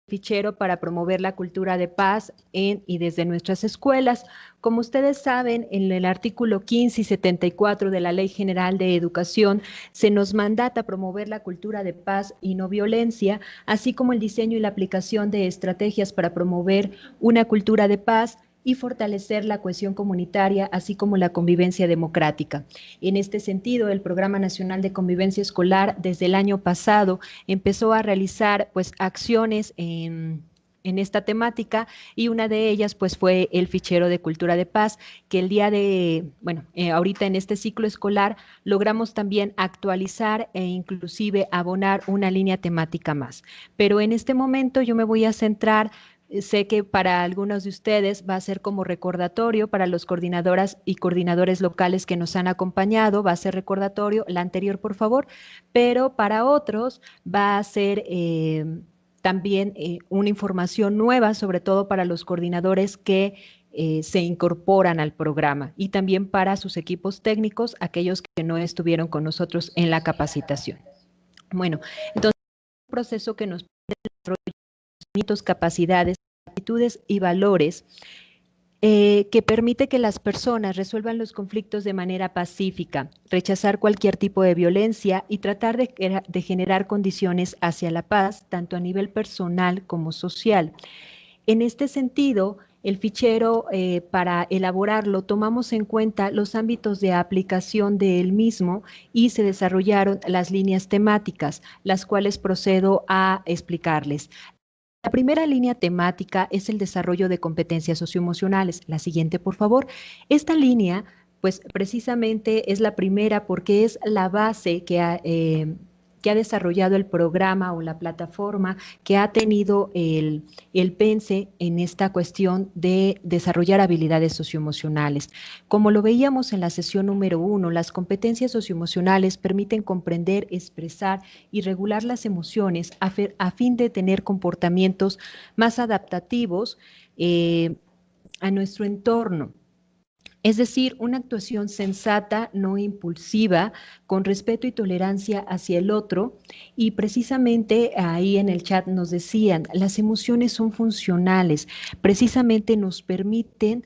fichero para promover la cultura de paz en y desde nuestras escuelas. Como ustedes saben, en el artículo 15 y 74 de la Ley General de Educación se nos mandata promover la cultura de paz y no violencia, así como el diseño y la aplicación de estrategias para promover una cultura de paz y fortalecer la cohesión comunitaria, así como la convivencia democrática. En este sentido, el Programa Nacional de Convivencia Escolar, desde el año pasado, empezó a realizar acciones en esta temática, y una de ellas fue el fichero de cultura de paz, que el día de, ahorita en este ciclo escolar logramos también actualizar e inclusive abonar una línea temática más. Pero en este momento yo me voy a centrar. Sé que para algunos de ustedes va a ser como recordatorio, para los coordinadoras y coordinadores locales que nos han acompañado, va a ser recordatorio, la anterior por favor, pero para otros va a ser también una información nueva, sobre todo para los coordinadores que se incorporan al programa, y también para sus equipos técnicos, aquellos que no estuvieron con nosotros en la capacitación. Bueno, entonces, un proceso que nos desarrolla capacidades, actitudes y valores que permite que las personas resuelvan los conflictos de manera pacífica, rechazar cualquier tipo de violencia y tratar de generar condiciones hacia la paz, tanto a nivel personal como social. En este sentido, el fichero, para elaborarlo, tomamos en cuenta los ámbitos de aplicación del mismo y se desarrollaron las líneas temáticas, las cuales procedo a explicarles. La primera línea temática es el desarrollo de competencias socioemocionales. La siguiente, por favor. Esta línea, pues precisamente es la primera porque es la base que ha desarrollado el programa o la plataforma que ha tenido el PENSE en esta cuestión de desarrollar habilidades socioemocionales. Como lo veíamos en la sesión número 1, las competencias socioemocionales permiten comprender, expresar y regular las emociones a fin de tener comportamientos más adaptativos a nuestro entorno. Es decir, una actuación sensata, no impulsiva, con respeto y tolerancia hacia el otro. Y precisamente ahí en el chat nos decían, las emociones son funcionales, precisamente nos permiten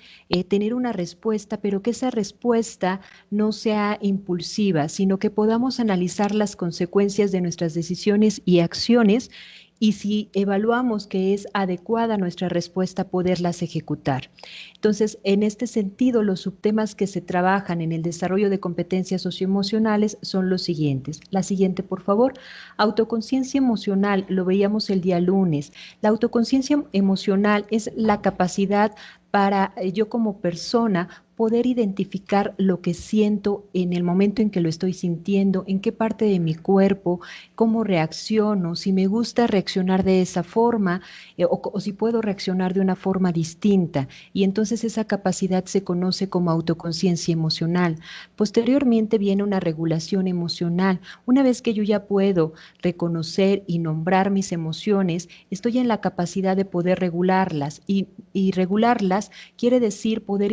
tener una respuesta, pero que esa respuesta no sea impulsiva, sino que podamos analizar las consecuencias de nuestras decisiones y acciones, y si evaluamos que es adecuada nuestra respuesta, poderlas ejecutar. Entonces, en este sentido, los subtemas que se trabajan en el desarrollo de competencias socioemocionales son los siguientes. La siguiente, por favor. Autoconciencia emocional, lo veíamos el día lunes. La autoconciencia emocional es la capacidad para yo como persona poder identificar lo que siento en el momento en que lo estoy sintiendo, en qué parte de mi cuerpo, cómo reacciono, si me gusta reaccionar de esa forma o si puedo reaccionar de una forma distinta. Y entonces esa capacidad se conoce como autoconciencia emocional. Posteriormente viene una regulación emocional. Una vez que yo ya puedo reconocer y nombrar mis emociones, estoy en la capacidad de poder regularlas, y regularlas quiere decir poder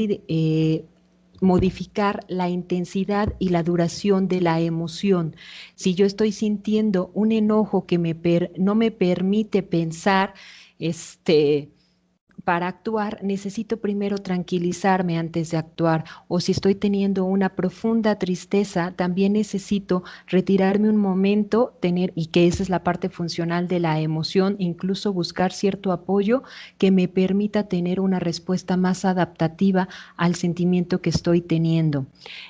modificar la intensidad y la duración de la emoción. Si yo estoy sintiendo un enojo que no me permite pensar, para actuar, necesito primero tranquilizarme antes de actuar, o si estoy teniendo una profunda tristeza, también necesito retirarme un momento, y que esa es la parte funcional de la emoción, incluso buscar cierto apoyo que me permita tener una respuesta más adaptativa al sentimiento que estoy teniendo.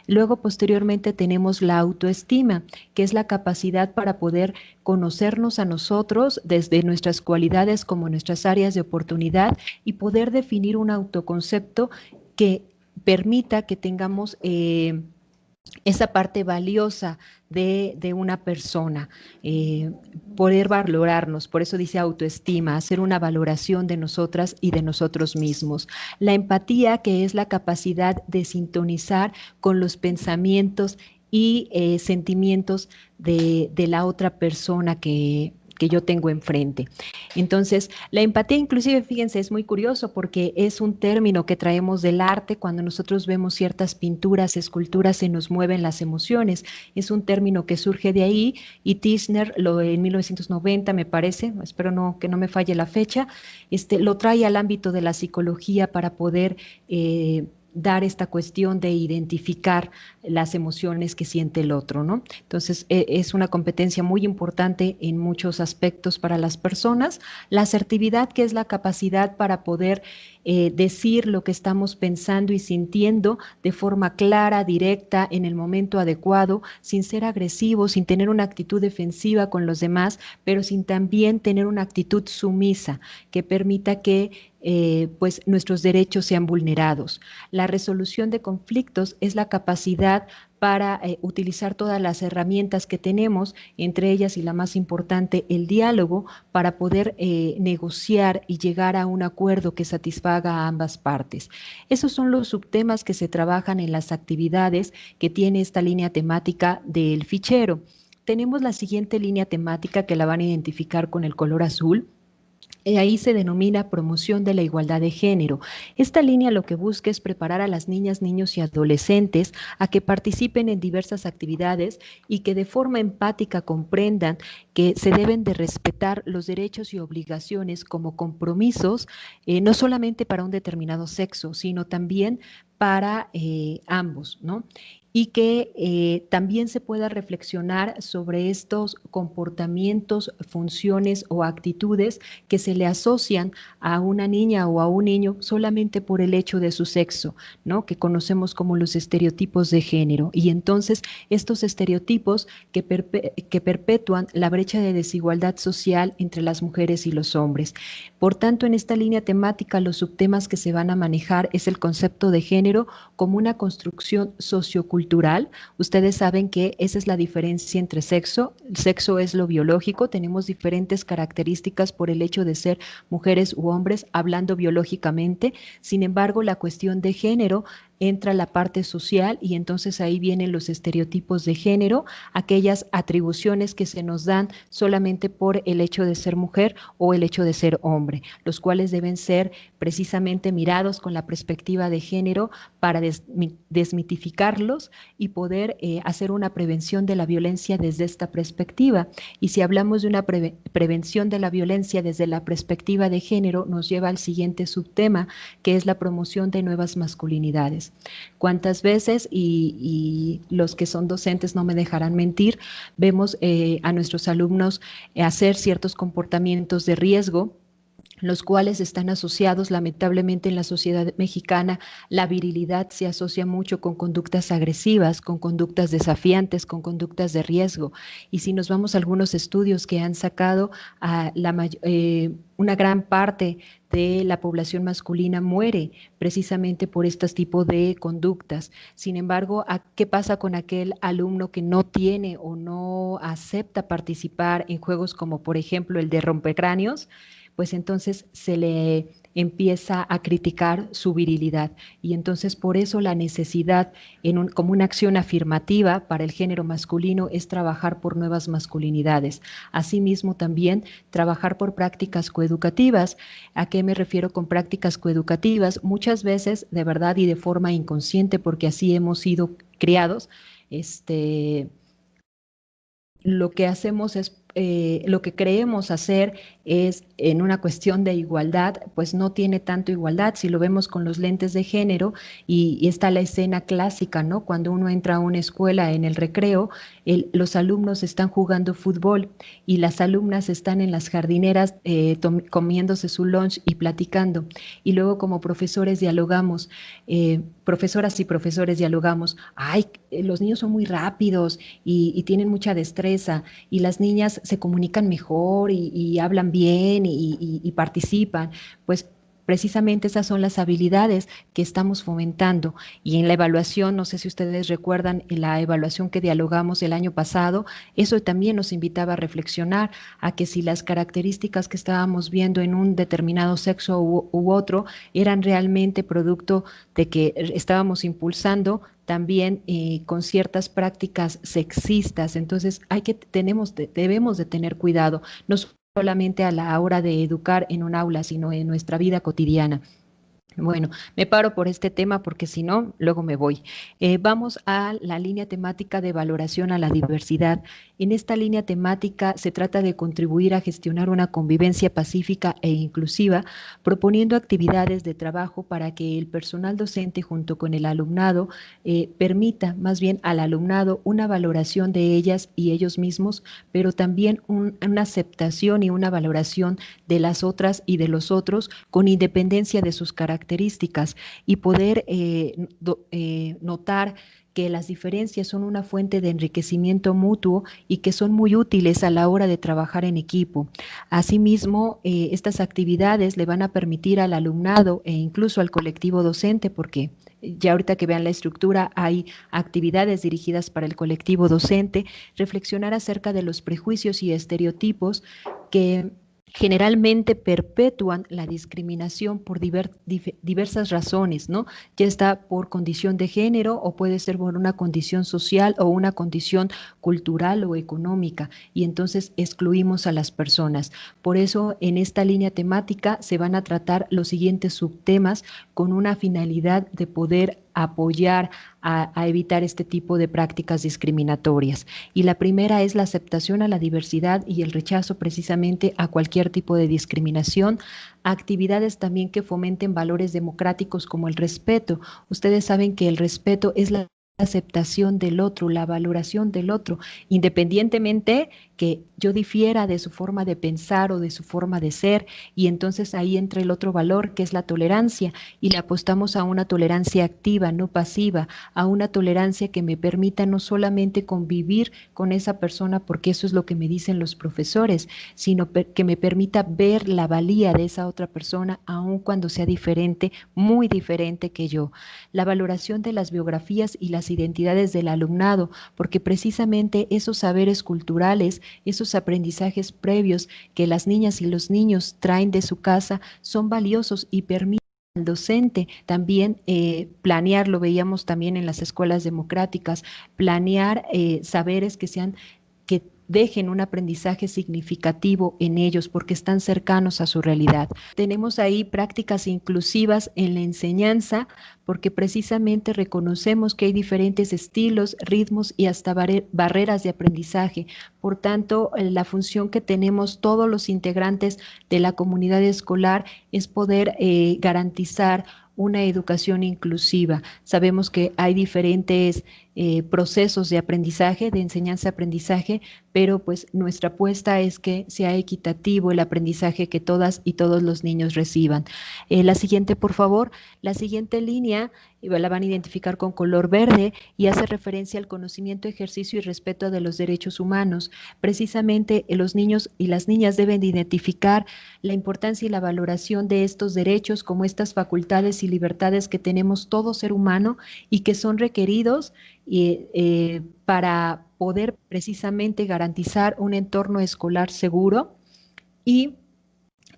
Luego, posteriormente, tenemos la autoestima, que es la capacidad para poder conocernos a nosotros desde nuestras cualidades como nuestras áreas de oportunidad, y poder definir un autoconcepto que permita que tengamos esa parte valiosa de una persona, poder valorarnos. Por eso dice autoestima, hacer una valoración de nosotras y de nosotros mismos. La empatía, que es la capacidad de sintonizar con los pensamientos y sentimientos de la otra persona que que yo tengo enfrente. Entonces, la empatía inclusive, fíjense, es muy curioso porque es un término que traemos del arte. Cuando nosotros vemos ciertas pinturas, esculturas, se nos mueven las emociones. Es un término que surge de ahí y Tishner en 1990, me parece, espero que no me falle la fecha, lo trae al ámbito de la psicología para poder dar esta cuestión de identificar las emociones que siente el otro, ¿no? Entonces, es una competencia muy importante en muchos aspectos para las personas. La asertividad, que es la capacidad para poder decir lo que estamos pensando y sintiendo de forma clara, directa, en el momento adecuado, sin ser agresivo, sin tener una actitud defensiva con los demás, pero sin también tener una actitud sumisa que permita que pues nuestros derechos sean vulnerados. La resolución de conflictos es la capacidad para utilizar todas las herramientas que tenemos, entre ellas y la más importante, el diálogo, para poder negociar y llegar a un acuerdo que satisfaga a ambas partes. Esos son los subtemas que se trabajan en las actividades que tiene esta línea temática del fichero. Tenemos la siguiente línea temática que la van a identificar con el color azul. Ahí se denomina promoción de la igualdad de género. Esta línea lo que busca es preparar a las niñas, niños y adolescentes a que participen en diversas actividades y que de forma empática comprendan que se deben de respetar los derechos y obligaciones como compromisos, no solamente para un determinado sexo, sino también para ambos, ¿no? Y que también se pueda reflexionar sobre estos comportamientos, funciones o actitudes que se le asocian a una niña o a un niño solamente por el hecho de su sexo, ¿no? Que conocemos como los estereotipos de género. Y entonces estos estereotipos que perpetúan la brecha de desigualdad social entre las mujeres y los hombres. Por tanto, en esta línea temática, los subtemas que se van a manejar es el concepto de género como una construcción sociocultural. Ustedes saben que esa es la diferencia entre sexo. El sexo es lo biológico, tenemos diferentes características por el hecho de ser mujeres u hombres hablando biológicamente. Sin embargo, la cuestión de género entra la parte social y entonces ahí vienen los estereotipos de género, aquellas atribuciones que se nos dan solamente por el hecho de ser mujer o el hecho de ser hombre, los cuales deben ser precisamente mirados con la perspectiva de género para desmitificarlos y poder hacer una prevención de la violencia desde esta perspectiva. Y si hablamos de una prevención de la violencia desde la perspectiva de género, nos lleva al siguiente subtema, que es la promoción de nuevas masculinidades. ¿Cuántas veces, y los que son docentes no me dejarán mentir, vemos a nuestros alumnos hacer ciertos comportamientos de riesgo, los cuales están asociados lamentablemente en la sociedad mexicana? La virilidad se asocia mucho con conductas agresivas, con conductas desafiantes, con conductas de riesgo. Y si nos vamos a algunos estudios que han sacado, una gran parte de la población masculina muere precisamente por estos tipos de conductas. Sin embargo, ¿qué pasa con aquel alumno que no tiene o no acepta participar en juegos como por ejemplo el de rompecráneos? Pues entonces se le empieza a criticar su virilidad y entonces por eso la necesidad como una acción afirmativa para el género masculino es trabajar por nuevas masculinidades. Asimismo también trabajar por prácticas coeducativas. ¿A qué me refiero con prácticas coeducativas? Muchas veces de verdad y de forma inconsciente, porque así hemos sido criados, lo que hacemos es, lo que creemos hacer es en una cuestión de igualdad, pues no tiene tanto igualdad. Si lo vemos con los lentes de género y está la escena clásica, ¿no? Cuando uno entra a una escuela en el recreo, los alumnos están jugando fútbol y las alumnas están en las jardineras comiéndose su lunch y platicando. Y luego como profesores dialogamos, profesoras y profesores dialogamos, ay, los niños son muy rápidos y tienen mucha destreza y las niñas se comunican mejor y hablan bien y participan. Pues precisamente esas son las habilidades que estamos fomentando. Y en la evaluación, no sé si ustedes recuerdan, en la evaluación que dialogamos el año pasado, eso también nos invitaba a reflexionar a que si las características que estábamos viendo en un determinado sexo u otro eran realmente producto de que estábamos impulsando también con ciertas prácticas sexistas. Entonces debemos de tener cuidado, no solamente a la hora de educar en un aula, sino en nuestra vida cotidiana. Bueno, me paro por este tema porque si no, luego me voy. Vamos a la línea temática de valoración a la diversidad. En esta línea temática se trata de contribuir a gestionar una convivencia pacífica e inclusiva, proponiendo actividades de trabajo para que el personal docente junto con el alumnado permita más bien al alumnado una valoración de ellas y ellos mismos, pero también una aceptación y una valoración de las otras y de los otros con independencia de sus características y poder notar que las diferencias son una fuente de enriquecimiento mutuo y que son muy útiles a la hora de trabajar en equipo. Asimismo, estas actividades le van a permitir al alumnado e incluso al colectivo docente, porque ya ahorita que vean la estructura hay actividades dirigidas para el colectivo docente, reflexionar acerca de los prejuicios y estereotipos que generalmente perpetúan la discriminación por diversas razones, ¿no? Ya está por condición de género o puede ser por una condición social o una condición cultural o económica, y entonces excluimos a las personas. Por eso en esta línea temática se van a tratar los siguientes subtemas con una finalidad de poder apoyar a evitar este tipo de prácticas discriminatorias. Y la primera es la aceptación a la diversidad y el rechazo precisamente a cualquier tipo de discriminación. Actividades también que fomenten valores democráticos como el respeto. Ustedes saben que el respeto es la aceptación del otro, la valoración del otro, independientemente que yo difiera de su forma de pensar o de su forma de ser, y entonces ahí entra el otro valor que es la tolerancia, y le apostamos a una tolerancia activa, no pasiva, a una tolerancia que me permita no solamente convivir con esa persona, porque eso es lo que me dicen los profesores, sino que me permita ver la valía de esa otra persona, aun cuando sea diferente, muy diferente que yo. La valoración de las biografías y las identidades del alumnado, porque precisamente esos saberes culturales, esos aprendizajes previos que las niñas y los niños traen de su casa son valiosos y permiten al docente también planear, lo veíamos también en las escuelas democráticas, planear saberes que dejen un aprendizaje significativo en ellos porque están cercanos a su realidad. Tenemos ahí prácticas inclusivas en la enseñanza porque precisamente reconocemos que hay diferentes estilos, ritmos y hasta barreras de aprendizaje. Por tanto, la función que tenemos todos los integrantes de la comunidad escolar es poder garantizar una educación inclusiva. Sabemos que hay diferentes procesos de aprendizaje, de enseñanza-aprendizaje, pero pues nuestra apuesta es que sea equitativo el aprendizaje que todas y todos los niños reciban. La siguiente, por favor. La siguiente línea la van a identificar con color verde y hace referencia al conocimiento, ejercicio y respeto de los derechos humanos. Precisamente los niños y las niñas deben de identificar la importancia y la valoración de estos derechos como estas facultades y libertades que tenemos todo ser humano y que son requeridos para poder precisamente garantizar un entorno escolar seguro y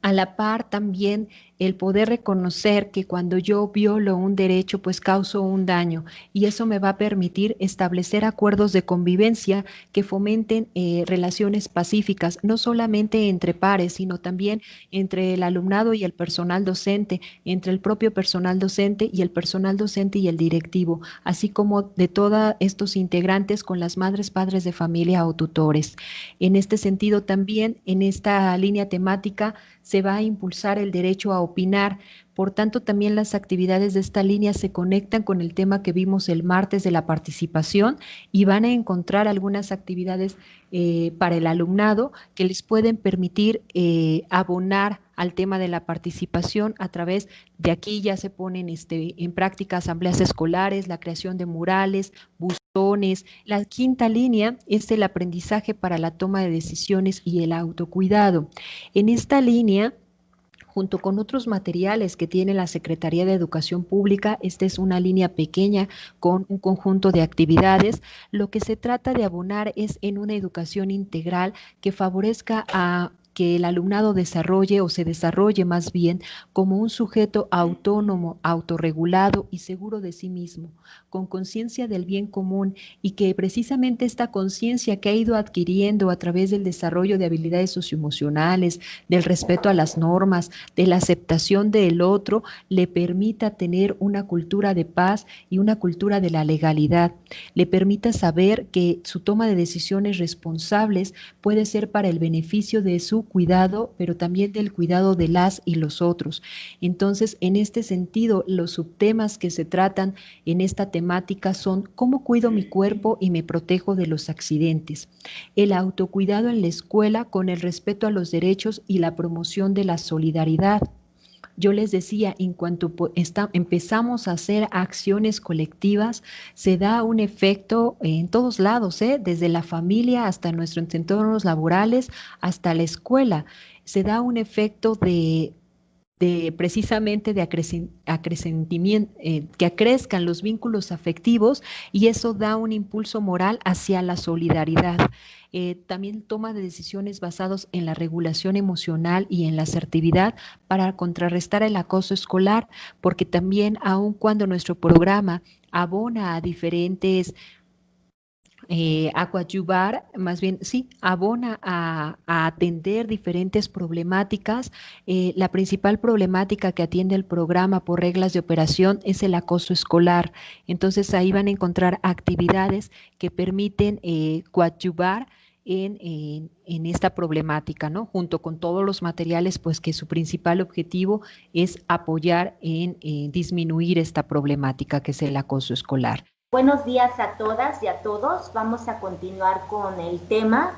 a la par también el poder reconocer que cuando yo violo un derecho, pues causo un daño, y eso me va a permitir establecer acuerdos de convivencia que fomenten relaciones pacíficas, no solamente entre pares, sino también entre el alumnado y el personal docente, entre el propio personal docente y el personal docente y el directivo, así como de todos estos integrantes con las madres, padres de familia o tutores. En este sentido también, en esta línea temática, se va a impulsar el derecho a opinar. Por tanto, también las actividades de esta línea se conectan con el tema que vimos el martes de la participación y van a encontrar algunas actividades para el alumnado que les pueden permitir abonar al tema de la participación a través de aquí ya se ponen en práctica asambleas escolares, la creación de murales, buzones. La quinta línea es el aprendizaje para la toma de decisiones y el autocuidado. En esta línea, junto con otros materiales que tiene la Secretaría de Educación Pública, esta es una línea pequeña con un conjunto de actividades. Lo que se trata de abonar es en una educación integral que favorezca a que el alumnado desarrolle o se desarrolle más bien como un sujeto autónomo, autorregulado y seguro de sí mismo, con conciencia del bien común, y que precisamente esta conciencia que ha ido adquiriendo a través del desarrollo de habilidades socioemocionales, del respeto a las normas, de la aceptación del otro, le permita tener una cultura de paz y una cultura de la legalidad, le permita saber que su toma de decisiones responsables puede ser para el beneficio de su cuidado, pero también del cuidado de las y los otros. Entonces, en este sentido, los subtemas que se tratan en esta temática son: ¿cómo cuido mi cuerpo y me protejo de los accidentes? El autocuidado en la escuela con el respeto a los derechos y la promoción de la solidaridad. Yo les decía, en cuanto empezamos a hacer acciones colectivas, se da un efecto en todos lados, desde la familia hasta nuestros entornos laborales, hasta la escuela. Se da un efecto de precisamente de acrecentimiento, que acrezcan los vínculos afectivos, y eso da un impulso moral hacia la solidaridad. También toma de decisiones basadas en la regulación emocional y en la asertividad para contrarrestar el acoso escolar, porque también, aun cuando nuestro programa abona a diferentes a coadyuvar, más bien, sí, abona a atender diferentes problemáticas. La principal problemática que atiende el programa por reglas de operación es el acoso escolar. Entonces ahí van a encontrar actividades que permiten coadyuvar en esta problemática, ¿no? Junto con todos los materiales, pues que su principal objetivo es apoyar en disminuir esta problemática que es el acoso escolar. Buenos días a todas y a todos. Vamos a continuar con el tema.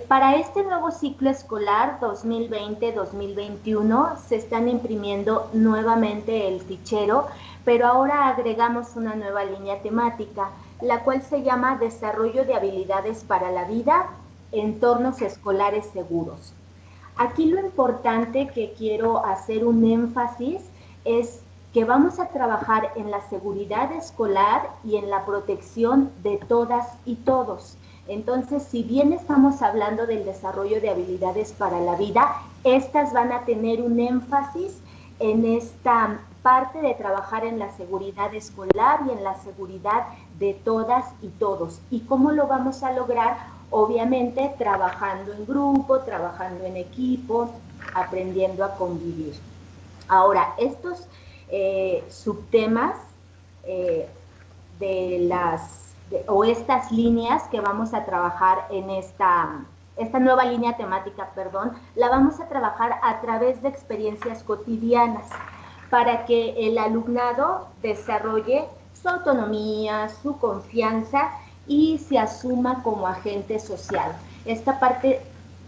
Para este nuevo ciclo escolar 2020-2021 se están imprimiendo nuevamente el fichero, pero ahora agregamos una nueva línea temática, la cual se llama Desarrollo de habilidades para la vida, entornos escolares seguros. Aquí lo importante que quiero hacer un énfasis es que vamos a trabajar en la seguridad escolar y en la protección de todas y todos. Entonces, si bien estamos hablando del desarrollo de habilidades para la vida, estas van a tener un énfasis en esta parte de trabajar en la seguridad escolar y en la seguridad de todas y todos. ¿Y cómo lo vamos a lograr? Obviamente, trabajando en grupo, trabajando en equipo, aprendiendo a convivir. Ahora, estos subtemas o estas líneas que vamos a trabajar en esta nueva línea temática, la vamos a trabajar a través de experiencias cotidianas para que el alumnado desarrolle su autonomía, su confianza y se asuma como agente social. Esta parte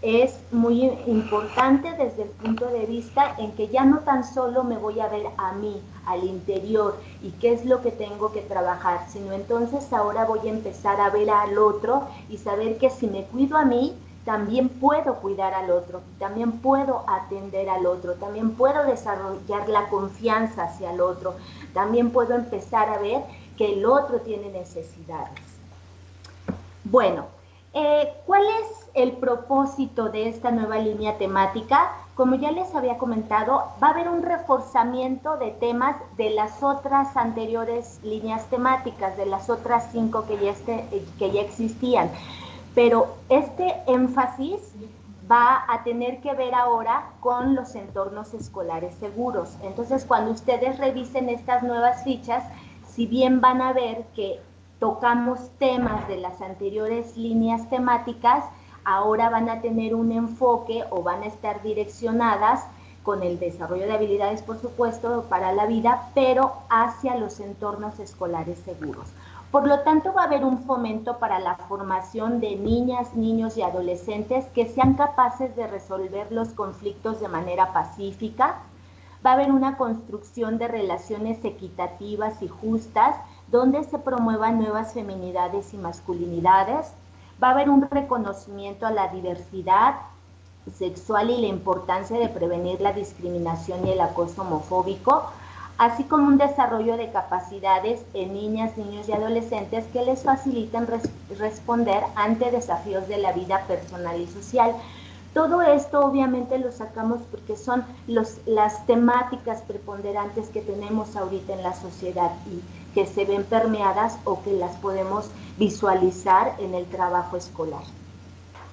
es muy importante desde el punto de vista en que ya no tan solo me voy a ver a mí, al interior, y qué es lo que tengo que trabajar, sino entonces ahora voy a empezar a ver al otro y saber que si me cuido a mí, también puedo cuidar al otro, también puedo atender al otro, también puedo desarrollar la confianza hacia el otro, también puedo empezar a ver que el otro tiene necesidades. Bueno, ¿cuál es el propósito de esta nueva línea temática? Como ya les había comentado, va a haber un reforzamiento de temas de las otras anteriores líneas temáticas, de las otras 5 que ya existían. Pero este énfasis va a tener que ver ahora con los entornos escolares seguros. Entonces, cuando ustedes revisen estas nuevas fichas, si bien van a ver que tocamos temas de las anteriores líneas temáticas, ahora van a tener un enfoque o van a estar direccionadas con el desarrollo de habilidades, por supuesto, para la vida, pero hacia los entornos escolares seguros. Por lo tanto, va a haber un fomento para la formación de niñas, niños y adolescentes que sean capaces de resolver los conflictos de manera pacífica. Va a haber una construcción de relaciones equitativas y justas, donde se promuevan nuevas feminidades y masculinidades. Va a haber un reconocimiento a la diversidad sexual y la importancia de prevenir la discriminación y el acoso homofóbico, así como un desarrollo de capacidades en niñas, niños y adolescentes que les faciliten responder ante desafíos de la vida personal y social. Todo esto obviamente lo sacamos porque son las temáticas preponderantes que tenemos ahorita en la sociedad y que se ven permeadas o que las podemos visualizar en el trabajo escolar.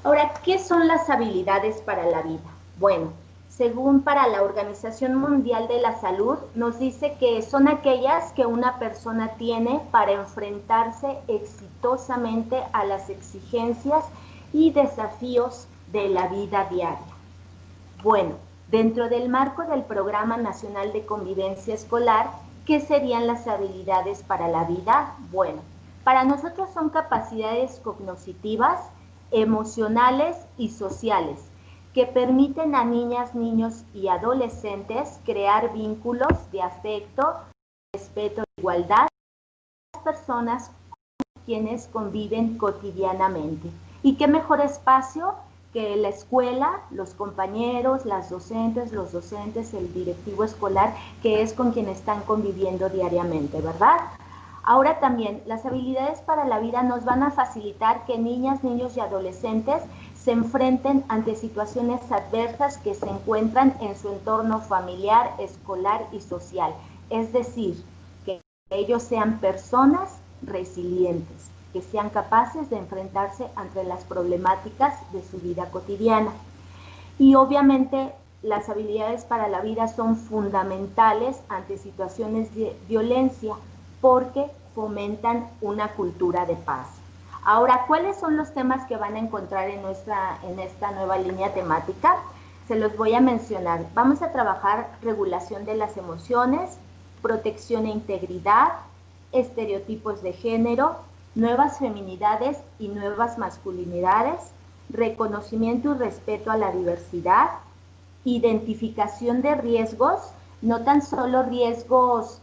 Ahora, ¿qué son las habilidades para la vida? Bueno, según para la Organización Mundial de la Salud, nos dice que son aquellas que una persona tiene para enfrentarse exitosamente a las exigencias y desafíos de la vida diaria. Bueno, dentro del marco del Programa Nacional de Convivencia Escolar, ¿qué serían las habilidades para la vida? Bueno, para nosotros son capacidades cognitivas, emocionales y sociales, que permiten a niñas, niños y adolescentes crear vínculos de afecto, respeto e igualdad con las personas con quienes conviven cotidianamente. ¿Y qué mejor espacio que la escuela, los compañeros, las docentes, los docentes, el directivo escolar, que es con quien están conviviendo diariamente, ¿verdad? Ahora también, las habilidades para la vida nos van a facilitar que niñas, niños y adolescentes se enfrenten ante situaciones adversas que se encuentran en su entorno familiar, escolar y social. Es decir, que ellos sean personas resilientes, que sean capaces de enfrentarse ante las problemáticas de su vida cotidiana. Y obviamente las habilidades para la vida son fundamentales ante situaciones de violencia porque fomentan una cultura de paz. Ahora, ¿cuáles son los temas que van a encontrar en esta nueva línea temática? Se los voy a mencionar. Vamos a trabajar regulación de las emociones, protección e integridad, estereotipos de género, nuevas feminidades y nuevas masculinidades, reconocimiento y respeto a la diversidad, identificación de riesgos, no tan solo riesgos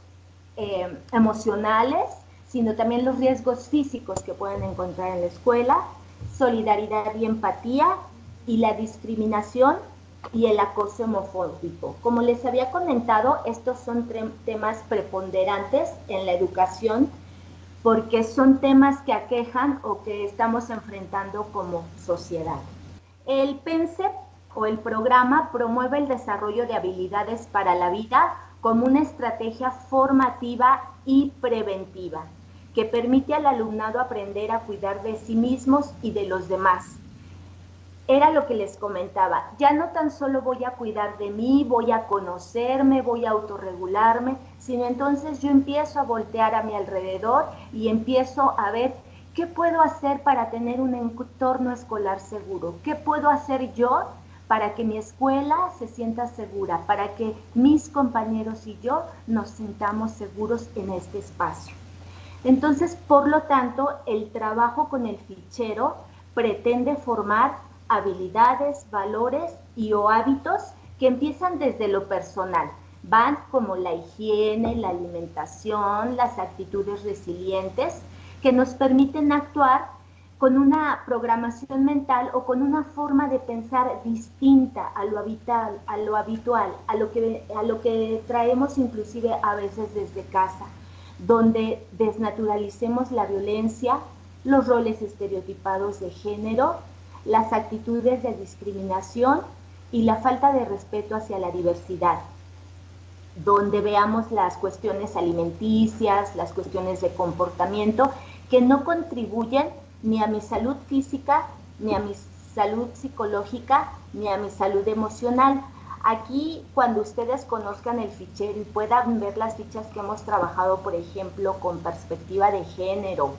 emocionales, sino también los riesgos físicos que pueden encontrar en la escuela, solidaridad y empatía, y la discriminación y el acoso homofóbico. Como les había comentado, estos son temas preponderantes en la educación porque son temas que aquejan o que estamos enfrentando como sociedad. El PENSEP o el programa promueve el desarrollo de habilidades para la vida como una estrategia formativa y preventiva que permite al alumnado aprender a cuidar de sí mismos y de los demás. Era lo que les comentaba, ya no tan solo voy a cuidar de mí, voy a conocerme, voy a autorregularme, sino entonces yo empiezo a voltear a mi alrededor y empiezo a ver qué puedo hacer para tener un entorno escolar seguro, qué puedo hacer yo para que mi escuela se sienta segura, para que mis compañeros y yo nos sintamos seguros en este espacio. Entonces, por lo tanto, el trabajo con el fichero pretende formar habilidades, valores y o hábitos que empiezan desde lo personal. Van como la higiene, la alimentación, las actitudes resilientes que nos permiten actuar con una programación mental o con una forma de pensar distinta a lo habitual, a lo que traemos inclusive a veces desde casa, donde desnaturalicemos la violencia, los roles estereotipados de género, las actitudes de discriminación y la falta de respeto hacia la diversidad, donde veamos las cuestiones alimenticias, las cuestiones de comportamiento que no contribuyen ni a mi salud física, ni a mi salud psicológica, ni a mi salud emocional. Aquí, cuando ustedes conozcan el fichero y puedan ver las fichas que hemos trabajado, por ejemplo, con perspectiva de género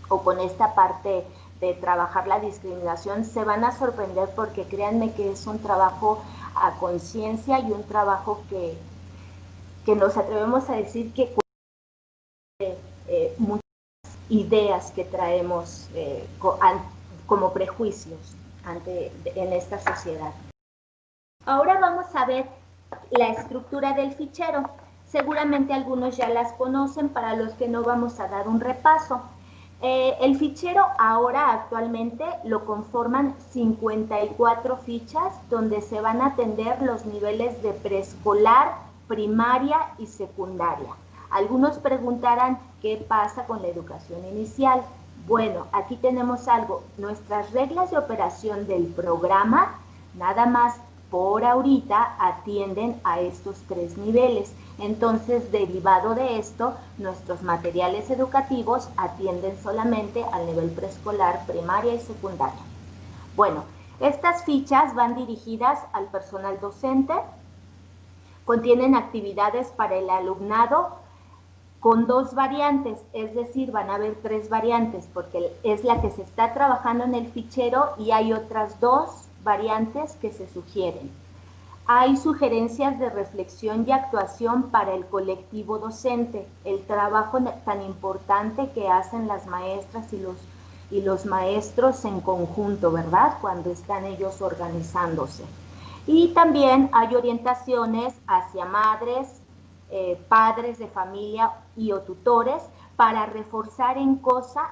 o con esta parte de trabajar la discriminación, se van a sorprender porque créanme que es un trabajo a conciencia y un trabajo que nos atrevemos a decir que muchas ideas que traemos como prejuicios en esta sociedad. Ahora vamos a ver la estructura del fichero. Seguramente algunos ya las conocen, para los que no vamos a dar un repaso. El fichero ahora actualmente lo conforman 54 fichas donde se van a atender los niveles de preescolar, primaria y secundaria. Algunos preguntarán qué pasa con la educación inicial. Bueno, aquí tenemos algo. Nuestras reglas de operación del programa Nada más por ahorita atienden a estos 3 niveles. Entonces, derivado de esto, nuestros materiales educativos atienden solamente al nivel preescolar, primaria y secundaria. Bueno, estas fichas van dirigidas al personal docente, contienen actividades para el alumnado con 2 variantes, es decir, van a haber 3 variantes, porque es la que se está trabajando en el fichero y hay otras 2 variantes que se sugieren. Hay sugerencias de reflexión y actuación para el colectivo docente, el trabajo tan importante que hacen las maestras y los maestros en conjunto, ¿verdad? Cuando están ellos organizándose. Y también hay orientaciones hacia madres, padres de familia y o tutores para reforzar en casa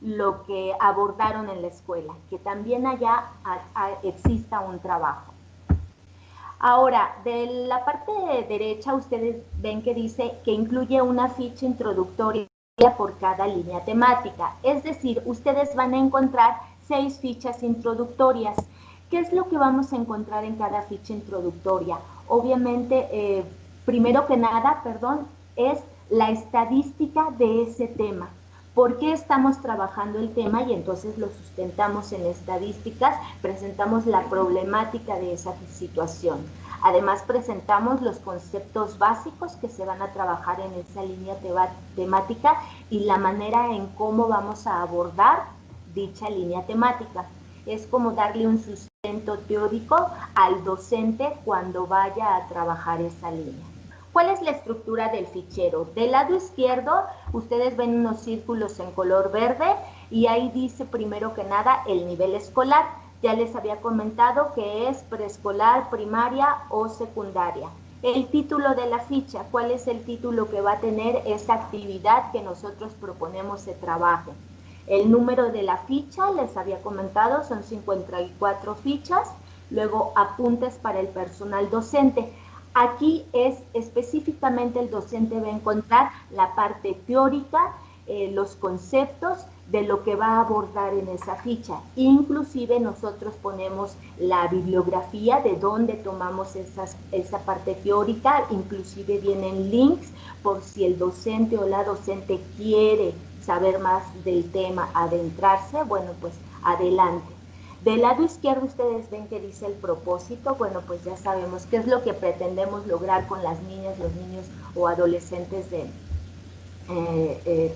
lo que abordaron en la escuela, que también allá exista un trabajo. Ahora, de la parte derecha ustedes ven que dice que incluye una ficha introductoria por cada línea temática, es decir, ustedes van a encontrar 6 fichas introductorias. ¿Qué es lo que vamos a encontrar en cada ficha introductoria? Obviamente, primero que nada, es la estadística de ese tema. ¿Por qué estamos trabajando el tema? Y entonces lo sustentamos en estadísticas, presentamos la problemática de esa situación. Además, presentamos los conceptos básicos que se van a trabajar en esa línea temática y la manera en cómo vamos a abordar dicha línea temática. Es como darle un sustento teórico al docente cuando vaya a trabajar esa línea. ¿Cuál es la estructura del fichero? Del lado izquierdo, ustedes ven unos círculos en color verde y ahí dice primero que nada el nivel escolar. Ya les había comentado que es preescolar, primaria o secundaria. El título de la ficha, ¿cuál es el título que va a tener esa actividad que nosotros proponemos se trabaje? El número de la ficha, les había comentado, son 54 fichas. Luego, apuntes para el personal docente. Aquí es específicamente el docente va a encontrar la parte teórica, los conceptos de lo que va a abordar en esa ficha. Inclusive nosotros ponemos la bibliografía de dónde tomamos esa parte teórica, inclusive vienen links por si el docente o la docente quiere saber más del tema, adentrarse, bueno, pues adelante. Del lado izquierdo ustedes ven que dice el propósito, bueno, pues ya sabemos qué es lo que pretendemos lograr con las niñas, los niños o adolescentes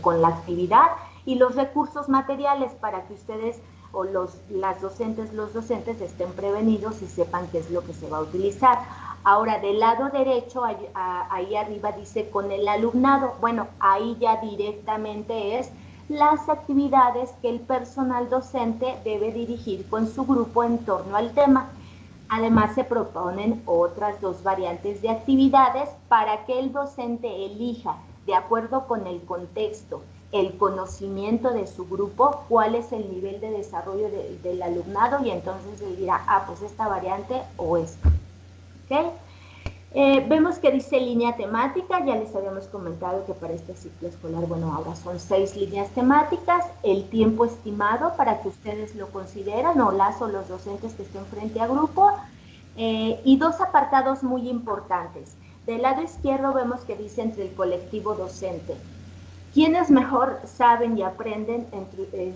con la actividad y los recursos materiales para que ustedes o las docentes, los docentes estén prevenidos y sepan qué es lo que se va a utilizar. Ahora, del lado derecho, ahí arriba dice con el alumnado, bueno, ahí ya directamente es las actividades que el personal docente debe dirigir con su grupo en torno al tema. Además, se proponen otras 2 variantes de actividades para que el docente elija, de acuerdo con el contexto, el conocimiento de su grupo, cuál es el nivel de desarrollo del alumnado y entonces le dirá, pues esta variante o esta. ¿Okay? Vemos que dice línea temática, ya les habíamos comentado que para este ciclo escolar, bueno, ahora son 6 líneas temáticas, el tiempo estimado para que ustedes lo consideren o los docentes que estén frente a grupo, y 2 apartados muy importantes. Del lado izquierdo vemos que dice entre el colectivo docente. ¿Quiénes mejor saben y aprenden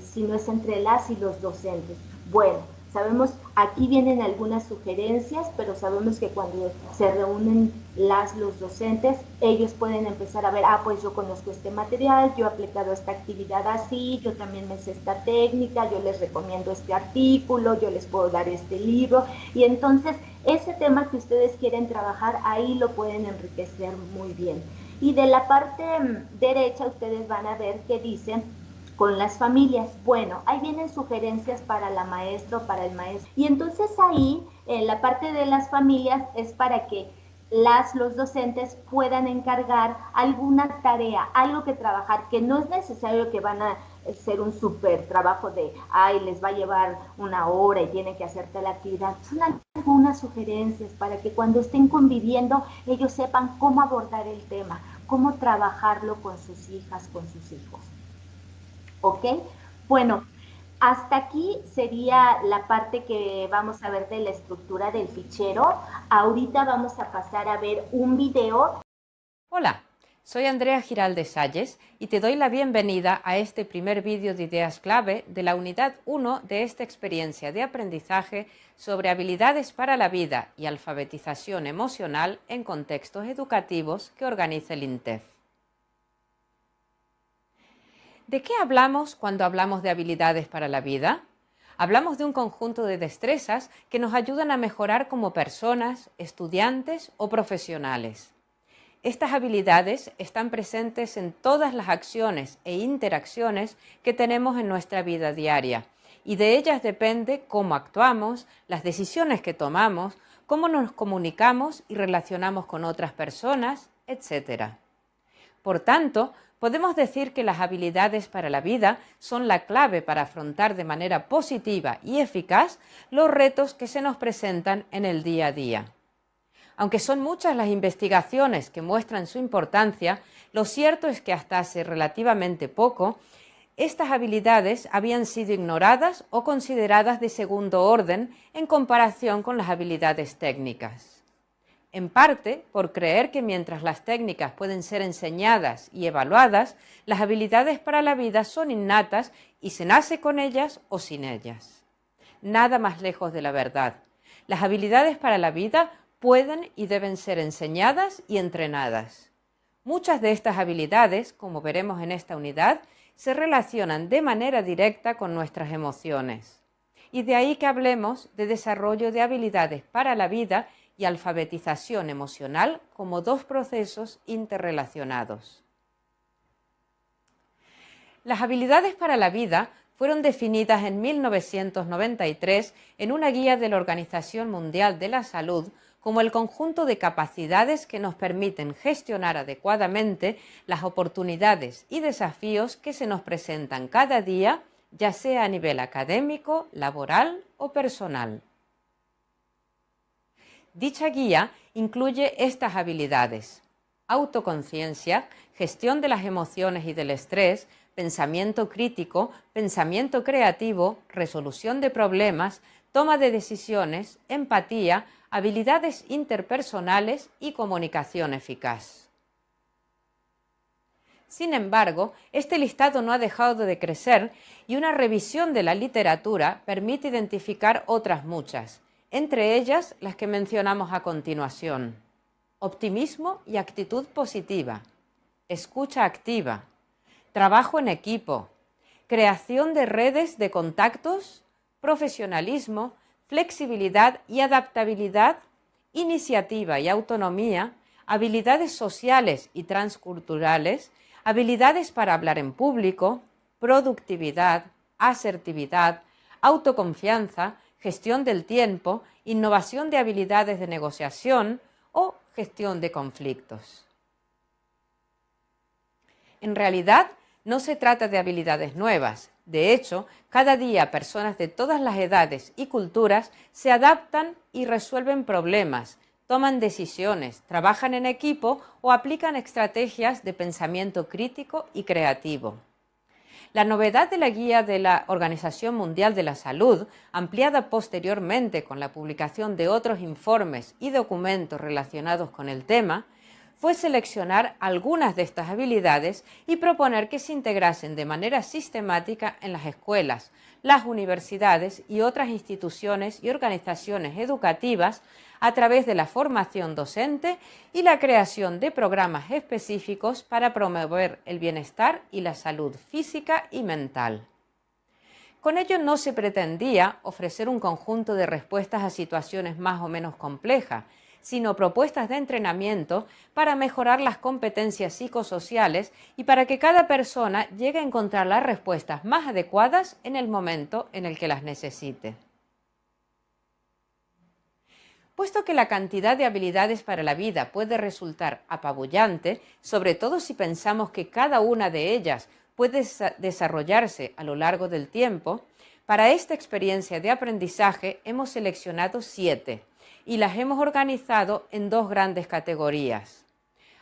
si no es entre las y los docentes? Bueno, sabemos, aquí vienen algunas sugerencias, pero sabemos que cuando se reúnen los docentes, ellos pueden empezar a ver, pues yo conozco este material, yo he aplicado esta actividad así, yo también me sé esta técnica, yo les recomiendo este artículo, yo les puedo dar este libro, y entonces ese tema que ustedes quieren trabajar, ahí lo pueden enriquecer muy bien. Y de la parte derecha ustedes van a ver que dicen con las familias. Bueno, ahí vienen sugerencias para la maestra o para el maestro. Y entonces ahí, en la parte de las familias, es para que los docentes puedan encargar alguna tarea, algo que trabajar, que no es necesario que van a hacer un súper trabajo de, les va a llevar 1 hora y tienen que hacer tal actividad. Son algunas sugerencias para que cuando estén conviviendo, ellos sepan cómo abordar el tema, cómo trabajarlo con sus hijas, con sus hijos. ¿Ok? Bueno, Hasta aquí sería la parte que vamos a ver de la estructura del fichero. Ahorita vamos a pasar a ver un video. Hola, soy Andrea Giralde Salles y te doy la bienvenida a este primer vídeo de ideas clave de la unidad 1 de esta experiencia de aprendizaje sobre habilidades para la vida y alfabetización emocional en contextos educativos que organiza el INTEF. ¿De qué hablamos cuando hablamos de habilidades para la vida? Hablamos de un conjunto de destrezas que nos ayudan a mejorar como personas, estudiantes o profesionales. Estas habilidades están presentes en todas las acciones e interacciones que tenemos en nuestra vida diaria y de ellas depende cómo actuamos, las decisiones que tomamos, cómo nos comunicamos y relacionamos con otras personas, etc. Por tanto, podemos decir que las habilidades para la vida son la clave para afrontar de manera positiva y eficaz los retos que se nos presentan en el día a día. Aunque son muchas las investigaciones que muestran su importancia, lo cierto es que hasta hace relativamente poco, estas habilidades habían sido ignoradas o consideradas de segundo orden en comparación con las habilidades técnicas. En parte por creer que mientras las técnicas pueden ser enseñadas y evaluadas, las habilidades para la vida son innatas y se nace con ellas o sin ellas. Nada más lejos de la verdad. Las habilidades para la vida pueden y deben ser enseñadas y entrenadas. Muchas de estas habilidades, como veremos en esta unidad, se relacionan de manera directa con nuestras emociones. Y de ahí que hablemos de desarrollo de habilidades para la vida y alfabetización emocional como dos procesos interrelacionados. Las habilidades para la vida fueron definidas en 1993 en una guía de la Organización Mundial de la Salud como el conjunto de capacidades que nos permiten gestionar adecuadamente las oportunidades y desafíos que se nos presentan cada día, ya sea a nivel académico, laboral o personal. Dicha guía incluye estas habilidades: autoconciencia, gestión de las emociones y del estrés, pensamiento crítico, pensamiento creativo, resolución de problemas, toma de decisiones, empatía, habilidades interpersonales y comunicación eficaz. Sin embargo, este listado no ha dejado de crecer y una revisión de la literatura permite identificar otras muchas, entre ellas las que mencionamos a continuación: optimismo y actitud positiva, escucha activa, trabajo en equipo, creación de redes de contactos, profesionalismo, flexibilidad y adaptabilidad, iniciativa y autonomía, habilidades sociales y transculturales, habilidades para hablar en público, productividad, asertividad, autoconfianza, gestión del tiempo, innovación de habilidades de negociación o gestión de conflictos. En realidad, no se trata de habilidades nuevas. De hecho, cada día personas de todas las edades y culturas se adaptan y resuelven problemas, toman decisiones, trabajan en equipo o aplican estrategias de pensamiento crítico y creativo. La novedad de la guía de la Organización Mundial de la Salud, ampliada posteriormente con la publicación de otros informes y documentos relacionados con el tema, fue seleccionar algunas de estas habilidades y proponer que se integrasen de manera sistemática en las escuelas, las universidades y otras instituciones y organizaciones educativas a través de la formación docente y la creación de programas específicos para promover el bienestar y la salud física y mental. Con ello no se pretendía ofrecer un conjunto de respuestas a situaciones más o menos complejas, sino propuestas de entrenamiento para mejorar las competencias psicosociales y para que cada persona llegue a encontrar las respuestas más adecuadas en el momento en el que las necesite. Puesto que la cantidad de habilidades para la vida puede resultar apabullante, sobre todo si pensamos que cada una de ellas puede desarrollarse a lo largo del tiempo, para esta experiencia de aprendizaje hemos seleccionado 7 y las hemos organizado en dos grandes categorías: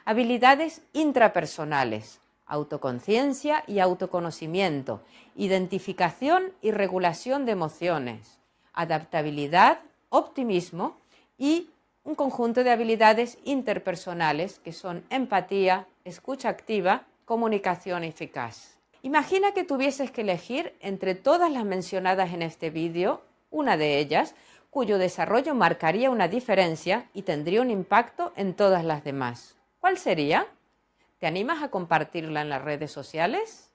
habilidades intrapersonales, autoconciencia y autoconocimiento, identificación y regulación de emociones, adaptabilidad, optimismo y un conjunto de habilidades interpersonales que son empatía, escucha activa, comunicación eficaz. Imagina que tuvieses que elegir entre todas las mencionadas en este vídeo, una de ellas, cuyo desarrollo marcaría una diferencia y tendría un impacto en todas las demás. ¿Cuál sería? ¿Te animas a compartirla en las redes sociales?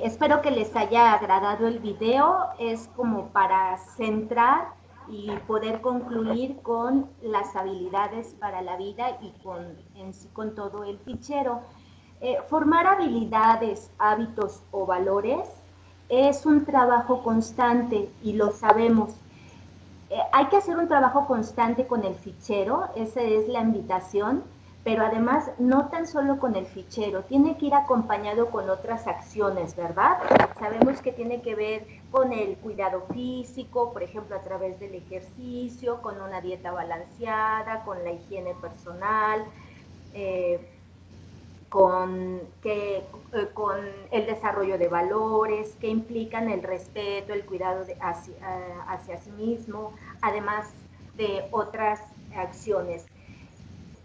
Espero que les haya agradado el video. Es como para centrar y poder concluir con las habilidades para la vida y en sí con todo el fichero. Formar habilidades, hábitos o valores es un trabajo constante y lo sabemos. Hay que hacer un trabajo constante con el fichero, esa es la invitación, pero además no tan solo con el fichero, tiene que ir acompañado con otras acciones, ¿verdad? Sabemos que tiene que ver con el cuidado físico, por ejemplo, a través del ejercicio, con una dieta balanceada, con la higiene personal, con el desarrollo de valores que implican el respeto, el cuidado hacia sí mismo, además de otras acciones.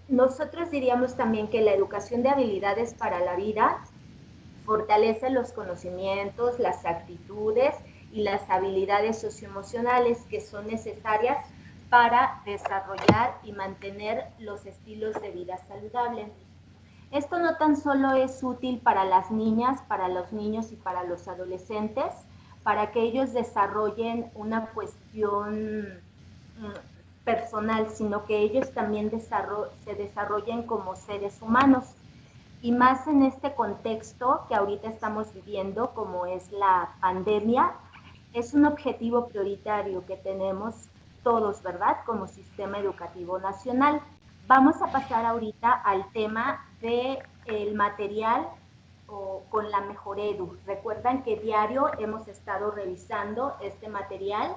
Nosotros diríamos también que la educación de habilidades para la vida fortalece los conocimientos, las actitudes y las habilidades socioemocionales que son necesarias para desarrollar y mantener los estilos de vida saludables. Esto no tan solo es útil para las niñas, para los niños y para los adolescentes, para que ellos desarrollen una cuestión personal, sino que ellos también se desarrollen como seres humanos. Y más en este contexto que ahorita estamos viviendo, como es la pandemia, es un objetivo prioritario que tenemos todos, ¿verdad? Como sistema educativo nacional. Vamos a pasar ahorita al tema del material con la Mejoredu. Recuerdan que diario hemos estado revisando este material,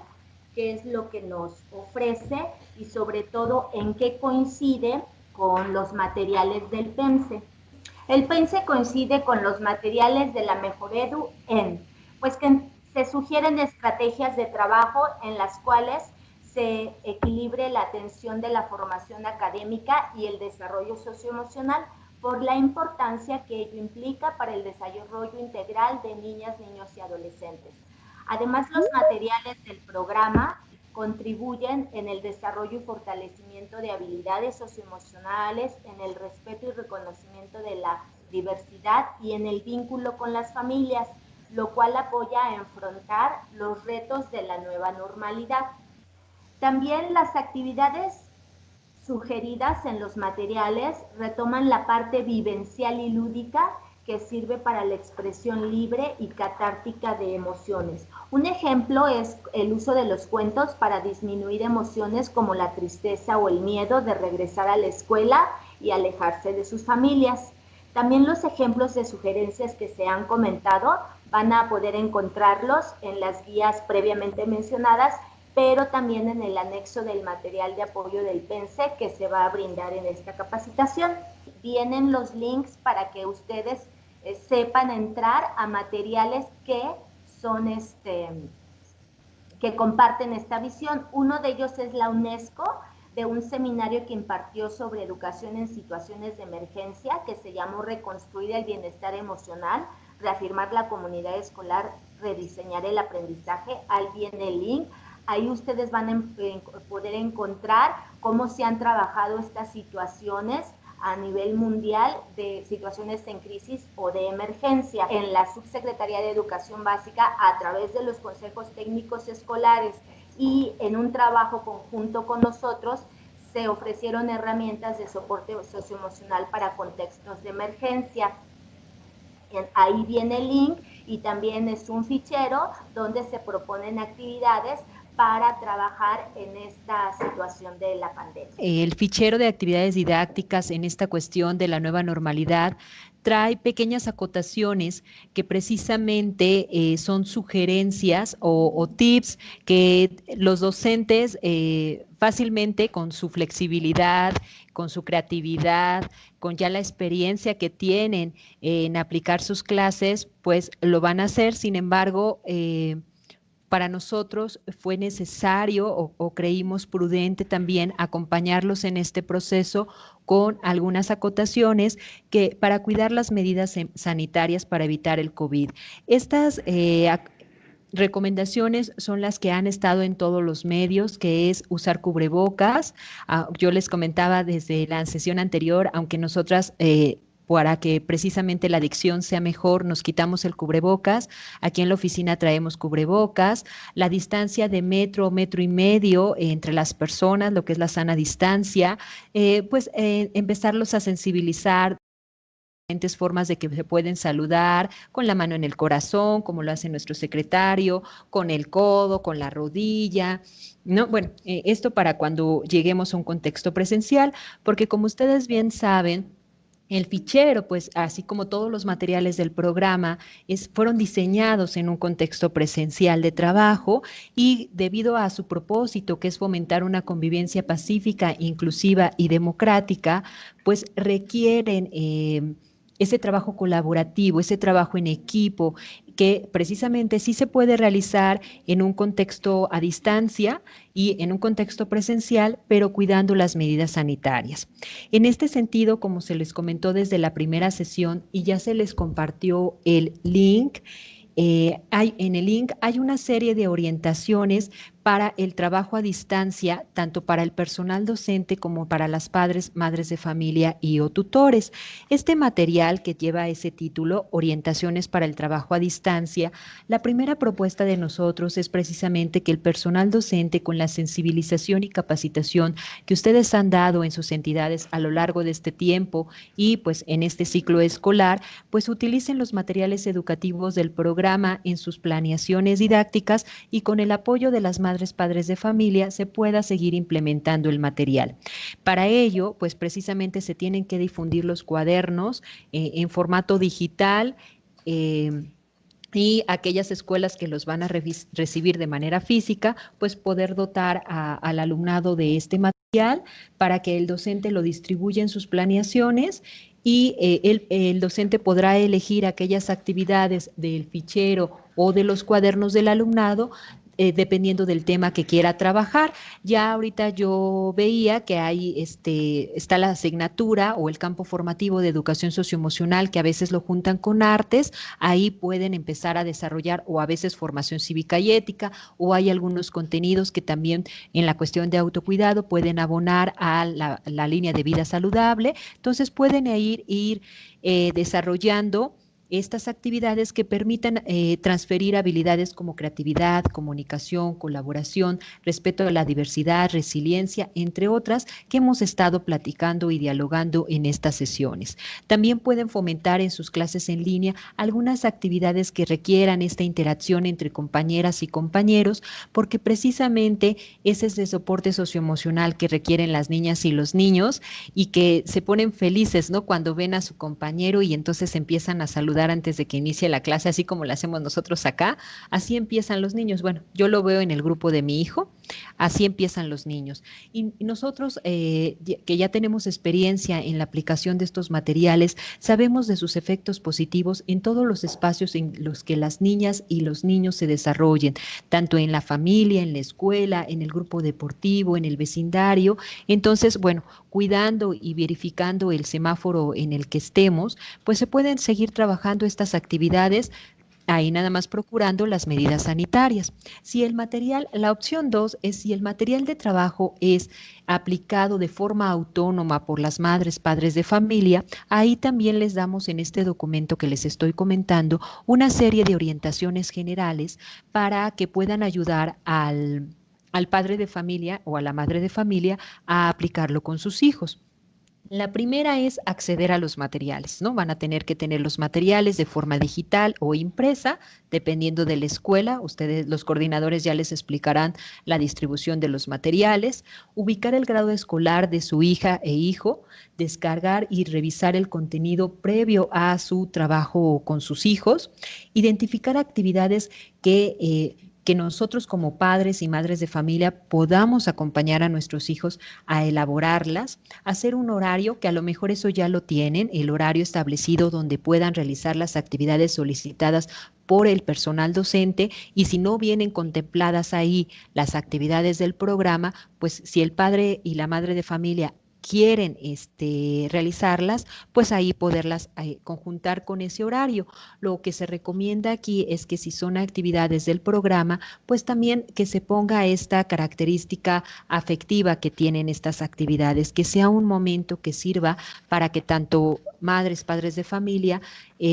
qué es lo que nos ofrece y sobre todo en qué coincide con los materiales del PEMSE. El PEMSE coincide con los materiales de la Mejoredu pues que se sugieren estrategias de trabajo en las cuales se equilibre la atención de la formación académica y el desarrollo socioemocional por la importancia que ello implica para el desarrollo integral de niñas, niños y adolescentes. Además, los materiales del programa contribuyen en el desarrollo y fortalecimiento de habilidades socioemocionales, en el respeto y reconocimiento de la diversidad y en el vínculo con las familias, lo cual apoya a enfrentar los retos de la nueva normalidad. También las actividades sugeridas en los materiales retoman la parte vivencial y lúdica que sirve para la expresión libre y catártica de emociones. Un ejemplo es el uso de los cuentos para disminuir emociones como la tristeza o el miedo de regresar a la escuela y alejarse de sus familias. También los ejemplos de sugerencias que se han comentado van a poder encontrarlos en las guías previamente mencionadas, pero también en el anexo del material de apoyo del PEMSE que se va a brindar en esta capacitación. Vienen los links para que ustedes sepan entrar a materiales que son que comparten esta visión. Uno de ellos es la UNESCO, de un seminario que impartió sobre educación en situaciones de emergencia, que se llamó Reconstruir el bienestar emocional, reafirmar la comunidad escolar, rediseñar el aprendizaje. Ahí viene el link. Ahí ustedes van a poder encontrar cómo se han trabajado estas situaciones a nivel mundial de situaciones en crisis o de emergencia. En la Subsecretaría de Educación Básica, a través de los consejos técnicos escolares y en un trabajo conjunto con nosotros, se ofrecieron herramientas de soporte socioemocional para contextos de emergencia. Ahí viene el link y también es un fichero donde se proponen actividades para trabajar en esta situación de la pandemia. El fichero de actividades didácticas en esta cuestión de la nueva normalidad trae pequeñas acotaciones que precisamente son sugerencias o tips que los docentes fácilmente, con su flexibilidad, con su creatividad, con ya la experiencia que tienen en aplicar sus clases, pues lo van a hacer. Sin embargo, para nosotros fue necesario o creímos prudente también acompañarlos en este proceso con algunas acotaciones que para cuidar las medidas sanitarias para evitar el COVID. Estas recomendaciones son las que han estado en todos los medios, que es usar cubrebocas. Yo les comentaba desde la sesión anterior, aunque nosotras para que precisamente la dicción sea mejor, nos quitamos el cubrebocas. Aquí en la oficina traemos cubrebocas. La distancia de metro, metro y medio entre las personas, lo que es la sana distancia, empezarlos a sensibilizar diferentes formas de que se pueden saludar, con la mano en el corazón, como lo hace nuestro secretario, con el codo, con la rodilla, ¿no? Bueno, esto para cuando lleguemos a un contexto presencial, porque como ustedes bien saben, el fichero, pues así como todos los materiales del programa, fueron diseñados en un contexto presencial de trabajo y debido a su propósito, que es fomentar una convivencia pacífica, inclusiva y democrática, pues requieren ese trabajo colaborativo, ese trabajo en equipo, que precisamente sí se puede realizar en un contexto a distancia y en un contexto presencial, pero cuidando las medidas sanitarias. En este sentido, como se les comentó desde la primera sesión y ya se les compartió el link, en el link hay una serie de orientaciones para el trabajo a distancia, tanto para el personal docente como para las padres, madres de familia y o tutores. Este material que lleva ese título, Orientaciones para el trabajo a distancia, la primera propuesta de nosotros es precisamente que el personal docente, con la sensibilización y capacitación que ustedes han dado en sus entidades a lo largo de este tiempo y pues en este ciclo escolar, pues utilicen los materiales educativos del programa en sus planeaciones didácticas y con el apoyo de las madres, padres de familia, se pueda seguir implementando el material. Para ello, pues precisamente se tienen que difundir los cuadernos en formato digital, y aquellas escuelas que los van a recibir de manera física, pues poder dotar al alumnado de este material para que el docente lo distribuya en sus planeaciones y el docente podrá elegir aquellas actividades del fichero o de los cuadernos del alumnado dependiendo del tema que quiera trabajar. Ya ahorita yo veía que hay está la asignatura o el campo formativo de educación socioemocional, que a veces lo juntan con artes. Ahí pueden empezar a desarrollar o a veces formación cívica y ética, o hay algunos contenidos que también en la cuestión de autocuidado pueden abonar a la línea de vida saludable. Entonces pueden ir desarrollando estas actividades que permitan transferir habilidades como creatividad, comunicación, colaboración, respeto a la diversidad, resiliencia, entre otras que hemos estado platicando y dialogando en estas sesiones. También pueden fomentar en sus clases en línea algunas actividades que requieran esta interacción entre compañeras y compañeros, porque precisamente ese es el soporte socioemocional que requieren las niñas y los niños y que se ponen felices, ¿no?, cuando ven a su compañero y entonces empiezan a saludar antes de que inicie la clase, así como lo hacemos nosotros acá. Así empiezan los niños. Bueno, yo lo veo en el grupo de mi hijo, así empiezan los niños. Y nosotros, que ya tenemos experiencia en la aplicación de estos materiales, sabemos de sus efectos positivos en todos los espacios en los que las niñas y los niños se desarrollen, tanto en la familia, en la escuela, en el grupo deportivo, en el vecindario. Entonces, bueno, cuidando y verificando el semáforo en el que estemos, pues se pueden seguir trabajando estas actividades, ahí nada más procurando las medidas sanitarias. Si el material, la opción 2 es si el material de trabajo es aplicado de forma autónoma por las madres, padres de familia, ahí también les damos en este documento que les estoy comentando una serie de orientaciones generales para que puedan ayudar al padre de familia o a la madre de familia a aplicarlo con sus hijos. La primera es acceder a los materiales, ¿no? Van a tener que tener los materiales de forma digital o impresa, dependiendo de la escuela. Ustedes, los coordinadores, ya les explicarán la distribución de los materiales. Ubicar el grado escolar de su hija e hijo, descargar y revisar el contenido previo a su trabajo con sus hijos. Identificar actividades que nosotros como padres y madres de familia podamos acompañar a nuestros hijos a elaborarlas, hacer un horario, que a lo mejor eso ya lo tienen, el horario establecido donde puedan realizar las actividades solicitadas por el personal docente, y si no vienen contempladas ahí las actividades del programa, pues si el padre y la madre de familia quieren realizarlas, pues ahí poderlas conjuntar con ese horario. Lo que se recomienda aquí es que si son actividades del programa, pues también que se ponga esta característica afectiva que tienen estas actividades, que sea un momento que sirva para que tanto madres, padres de familia,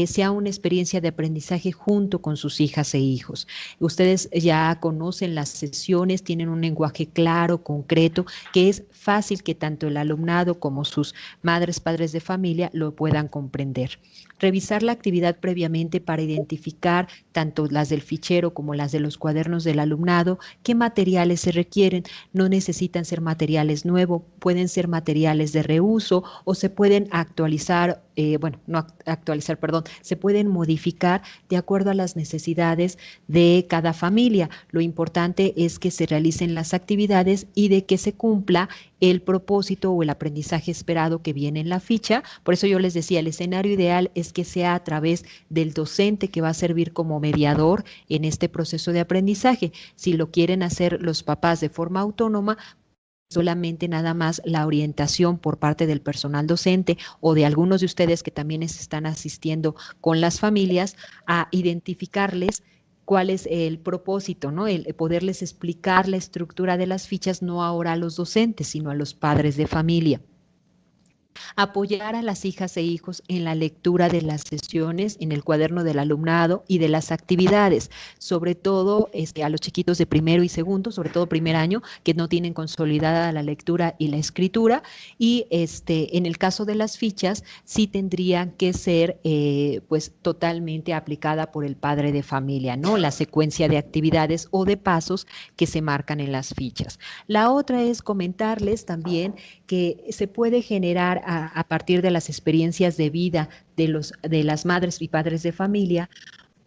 sea una experiencia de aprendizaje junto con sus hijas e hijos. Ustedes ya conocen las sesiones, tienen un lenguaje claro, concreto, que es fácil que tanto el alumnado como sus madres, padres de familia lo puedan comprender. Revisar la actividad previamente para identificar tanto las del fichero como las de los cuadernos del alumnado, qué materiales se requieren. No necesitan ser materiales nuevos, pueden ser materiales de reuso o se pueden actualizar, se pueden modificar de acuerdo a las necesidades de cada familia. Lo importante es que se realicen las actividades y de que se cumpla el propósito o el aprendizaje esperado que viene en la ficha. Por eso yo les decía, el escenario ideal es que sea a través del docente, que va a servir como mediador en este proceso de aprendizaje. Si lo quieren hacer los papás de forma autónoma, solamente nada más la orientación por parte del personal docente o de algunos de ustedes que también están asistiendo con las familias a identificarles cuál es el propósito, ¿no? El poderles explicar la estructura de las fichas, no ahora a los docentes, sino a los padres de familia. Apoyar a las hijas e hijos en la lectura de las sesiones, en el cuaderno del alumnado y de las actividades, sobre todo a los chiquitos de primero y segundo, sobre todo primer año, que no tienen consolidada la lectura y la escritura, y en el caso de las fichas, sí tendrían que ser pues totalmente aplicada por el padre de familia, ¿no? La secuencia de actividades o de pasos que se marcan en las fichas. La otra es comentarles también que se puede generar a partir de las experiencias de vida de las madres y padres de familia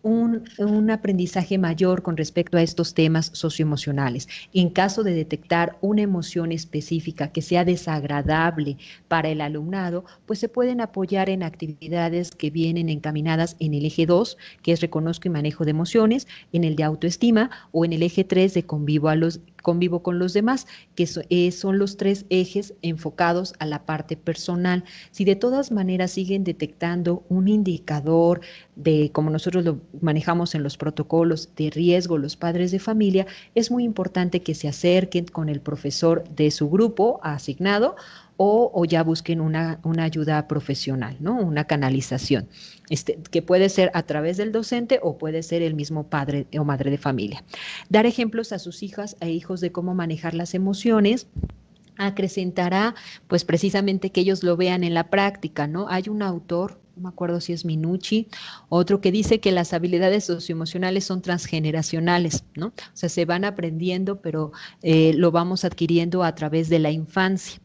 un aprendizaje mayor con respecto a estos temas socioemocionales. En caso de detectar una emoción específica que sea desagradable para el alumnado, pues se pueden apoyar en actividades que vienen encaminadas en el eje 2, que es reconozco y manejo de emociones, en el de autoestima, o en el eje 3 de convivo con los demás, que son los 3 ejes enfocados a la parte personal. Si de todas maneras siguen detectando un indicador de, como nosotros lo manejamos en los protocolos de riesgo, los padres de familia, es muy importante que se acerquen con el profesor de su grupo asignado o ya busquen una ayuda profesional, ¿no? Una canalización, que puede ser a través del docente o puede ser el mismo padre o madre de familia. Dar ejemplos a sus hijas e hijos de cómo manejar las emociones acrecentará, pues precisamente que ellos lo vean en la práctica, ¿no? Hay un autor, no me acuerdo si es Minucci, otro que dice que las habilidades socioemocionales son transgeneracionales, ¿no? O sea, se van aprendiendo, pero lo vamos adquiriendo a través de la infancia.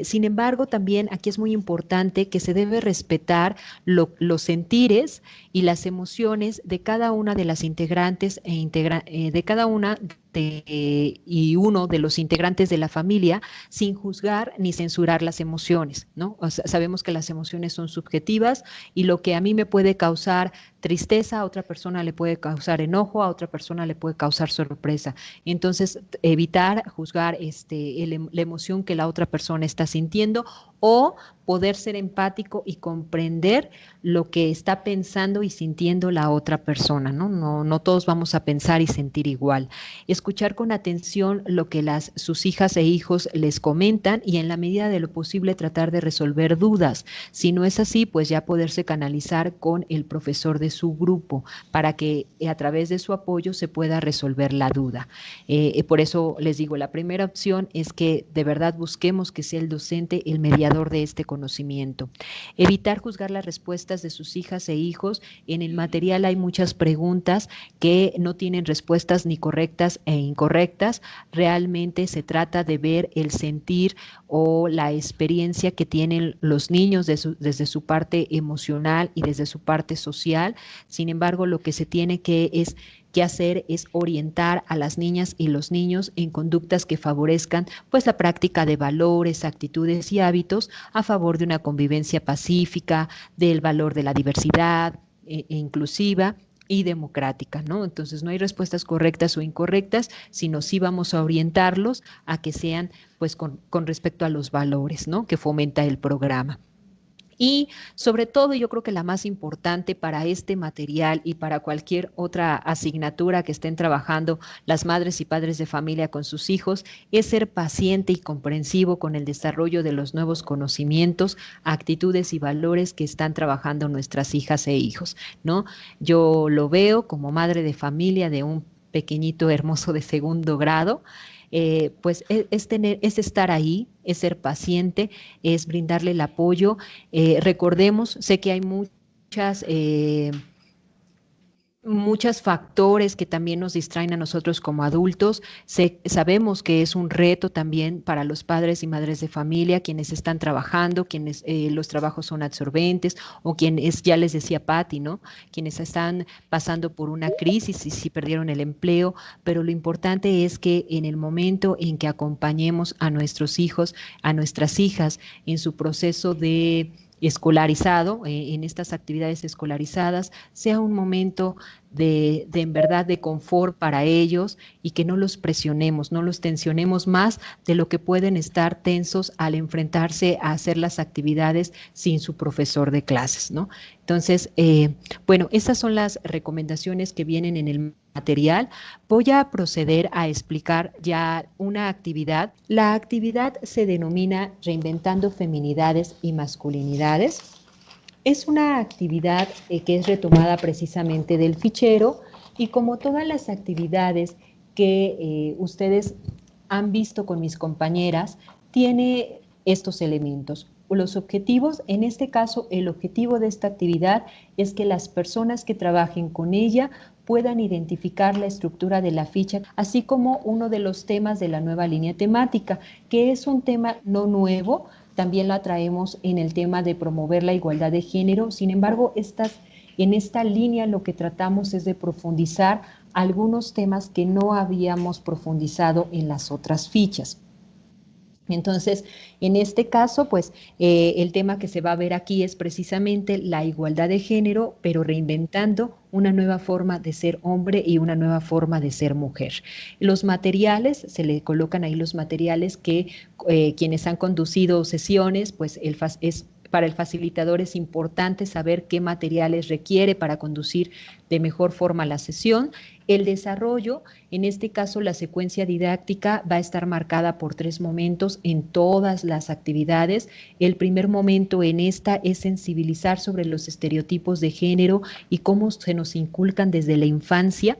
Sin embargo, también aquí es muy importante que se debe respetar los sentires y las emociones de cada una de las integrantes de cada una y uno de los integrantes de la familia, sin juzgar ni censurar las emociones, ¿no? O sea, sabemos que las emociones son subjetivas y lo que a mí me puede causar tristeza, a otra persona le puede causar enojo, a otra persona le puede causar sorpresa. Entonces, evitar juzgar la emoción que la otra persona está sintiendo, o poder ser empático y comprender lo que está pensando y sintiendo la otra persona, ¿no? No todos vamos a pensar y sentir igual. Escuchar con atención lo que sus hijas e hijos les comentan y en la medida de lo posible tratar de resolver dudas. Si no es así, pues ya poderse canalizar con el profesor de su grupo para que a través de su apoyo se pueda resolver la duda. Por eso les digo, la primera opción es que de verdad busquemos que sea el docente el mediador facilitador de este conocimiento. Evitar juzgar las respuestas de sus hijas e hijos. En el material hay muchas preguntas que no tienen respuestas ni correctas e incorrectas. Realmente se trata de ver el sentir o la experiencia que tienen los niños desde su parte emocional y desde su parte social. Sin embargo, lo que se tiene que hacer es orientar a las niñas y los niños en conductas que favorezcan pues la práctica de valores, actitudes y hábitos a favor de una convivencia pacífica, del valor de la diversidad inclusiva y democrática, ¿no? Entonces no hay respuestas correctas o incorrectas, sino sí vamos a orientarlos a que sean pues con respecto a los valores, ¿no?, que fomenta el programa. Y sobre todo, yo creo que la más importante para este material y para cualquier otra asignatura que estén trabajando las madres y padres de familia con sus hijos es ser paciente y comprensivo con el desarrollo de los nuevos conocimientos, actitudes y valores que están trabajando nuestras hijas e hijos, ¿no? Yo lo veo como madre de familia de un pequeñito hermoso de segundo grado. Pues es estar ahí, es ser paciente, es brindarle el apoyo. Recordemos, sé que hay muchos factores que también nos distraen a nosotros como adultos. Sabemos que es un reto también para los padres y madres de familia, quienes están trabajando, quienes los trabajos son absorbentes, o quienes, ya les decía Patti, ¿no?, quienes están pasando por una crisis y si perdieron el empleo, pero lo importante es que en el momento en que acompañemos a nuestros hijos, a nuestras hijas en su proceso de escolarizado, en estas actividades escolarizadas, sea un momento de en verdad de confort para ellos y que no los presionemos, no los tensionemos más de lo que pueden estar tensos al enfrentarse a hacer las actividades sin su profesor de clases, ¿no? Entonces, bueno, esas son las recomendaciones que vienen en el material. Voy a proceder a explicar ya una actividad. La actividad se denomina Reinventando Feminidades y Masculinidades. Es una actividad que es retomada precisamente del fichero y como todas las actividades que ustedes han visto con mis compañeras, tiene estos elementos. Los objetivos, en este caso, el objetivo de esta actividad es que las personas que trabajen con ella puedan identificar la estructura de la ficha, así como uno de los temas de la nueva línea temática, que es un tema no nuevo, también la traemos en el tema de promover la igualdad de género. Sin embargo, en esta línea lo que tratamos es de profundizar algunos temas que no habíamos profundizado en las otras fichas. Entonces, en este caso, pues el tema que se va a ver aquí es precisamente la igualdad de género, pero reinventando una nueva forma de ser hombre y una nueva forma de ser mujer. Los materiales, se le colocan ahí los materiales que quienes han conducido sesiones, pues para el facilitador es importante saber qué materiales requiere para conducir de mejor forma la sesión. El desarrollo, en este caso la secuencia didáctica, va a estar marcada por 3 momentos en todas las actividades. El primer momento en esta es sensibilizar sobre los estereotipos de género y cómo se nos inculcan desde la infancia.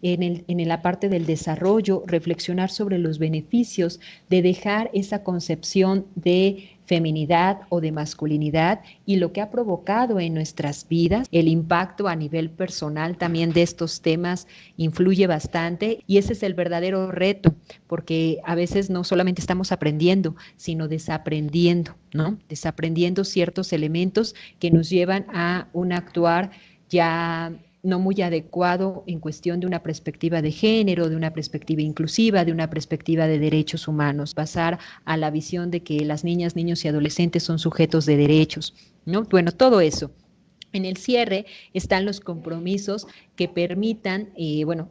En la parte del desarrollo, reflexionar sobre los beneficios de dejar esa concepción de feminidad o de masculinidad y lo que ha provocado en nuestras vidas. El impacto a nivel personal también de estos temas influye bastante y ese es el verdadero reto, porque a veces no solamente estamos aprendiendo, sino desaprendiendo, ¿no? Desaprendiendo ciertos elementos que nos llevan a un actuar ya no muy adecuado en cuestión de una perspectiva de género, de una perspectiva inclusiva, de una perspectiva de derechos humanos, pasar a la visión de que las niñas, niños y adolescentes son sujetos de derechos, ¿no? Bueno, todo eso. En el cierre están los compromisos que permitan,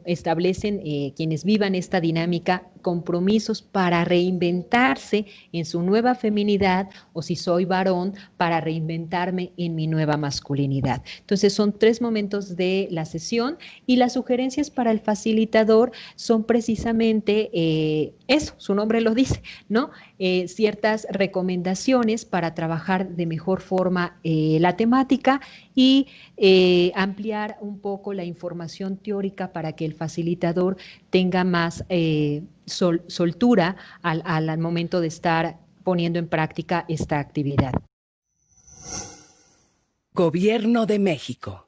establecen quienes vivan esta dinámica, compromisos para reinventarse en su nueva feminidad o si soy varón, para reinventarme en mi nueva masculinidad. Entonces son 3 momentos de la sesión y las sugerencias para el facilitador son precisamente eso, su nombre lo dice, ¿no? Ciertas recomendaciones para trabajar de mejor forma la temática y ampliar un poco la información teórica para que el facilitador tenga más soltura al momento de estar poniendo en práctica esta actividad. Gobierno de México.